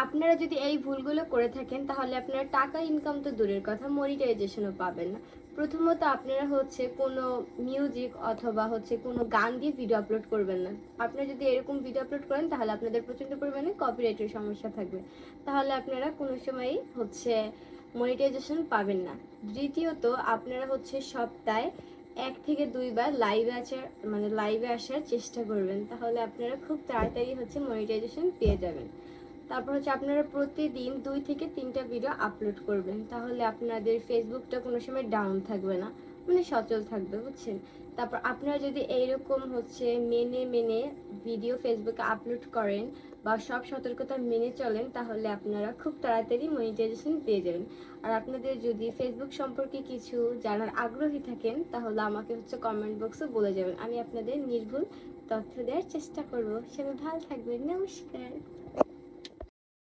আপনারা যদি এই ভুলগুলো করে থাকেন তাহলে আপনারা টাকা ইনকাম তো দূরের কথা, মনিটাইজেশনও পাবেন না। প্রথমত আপনারা কোনো মিউজিক অথবা কোনো গান দিয়ে ভিডিও আপলোড করবেন না। আপনারা যদি এরকম ভিডিও আপলোড করেন তাহলে আপনাদের প্রচণ্ড পরিমাণে কপিরাইটের সমস্যা থাকবে, তাহলে আপনারা কোনো সময়ই মনিটাইজেশন পাবেন না। দ্বিতীয়ত আপনারা সপ্তাহে 1 থেকে 2 বার লাইভে আসার চেষ্টা করবেন, তাহলে আপনারা খুব তাড়াতাড়ি মনিটাইজেশন পেয়ে যাবেন। তারপর আপনারা প্রতিদিন 2 থেকে 3টা ভিডিও আপলোড করবেন, তাহলে আপনাদের ফেসবুকটা কোনো সময় ডাউন থাকবে না, সচল থাকবে, বুঝছেন। তারপর আপনারা যদি এইরকম মেনে ভিডিও ফেসবুকে আপলোড করেন বা সব সতর্কতা মেনে চলেন, তাহলে আপনারা খুব তাড়াতাড়ি মনিটাইজেশন পেয়ে যাবেন। আর আপনাদের যদি ফেসবুক সম্পর্কে কিছু জানার আগ্রহী থাকেন তাহলে আমাকে কমেন্ট বক্সে বলে যাবেন, আমি আপনাদের নির্ভুল তথ্য দেওয়ার চেষ্টা করব। সবাই ভালো থাকবেন, নমস্কার।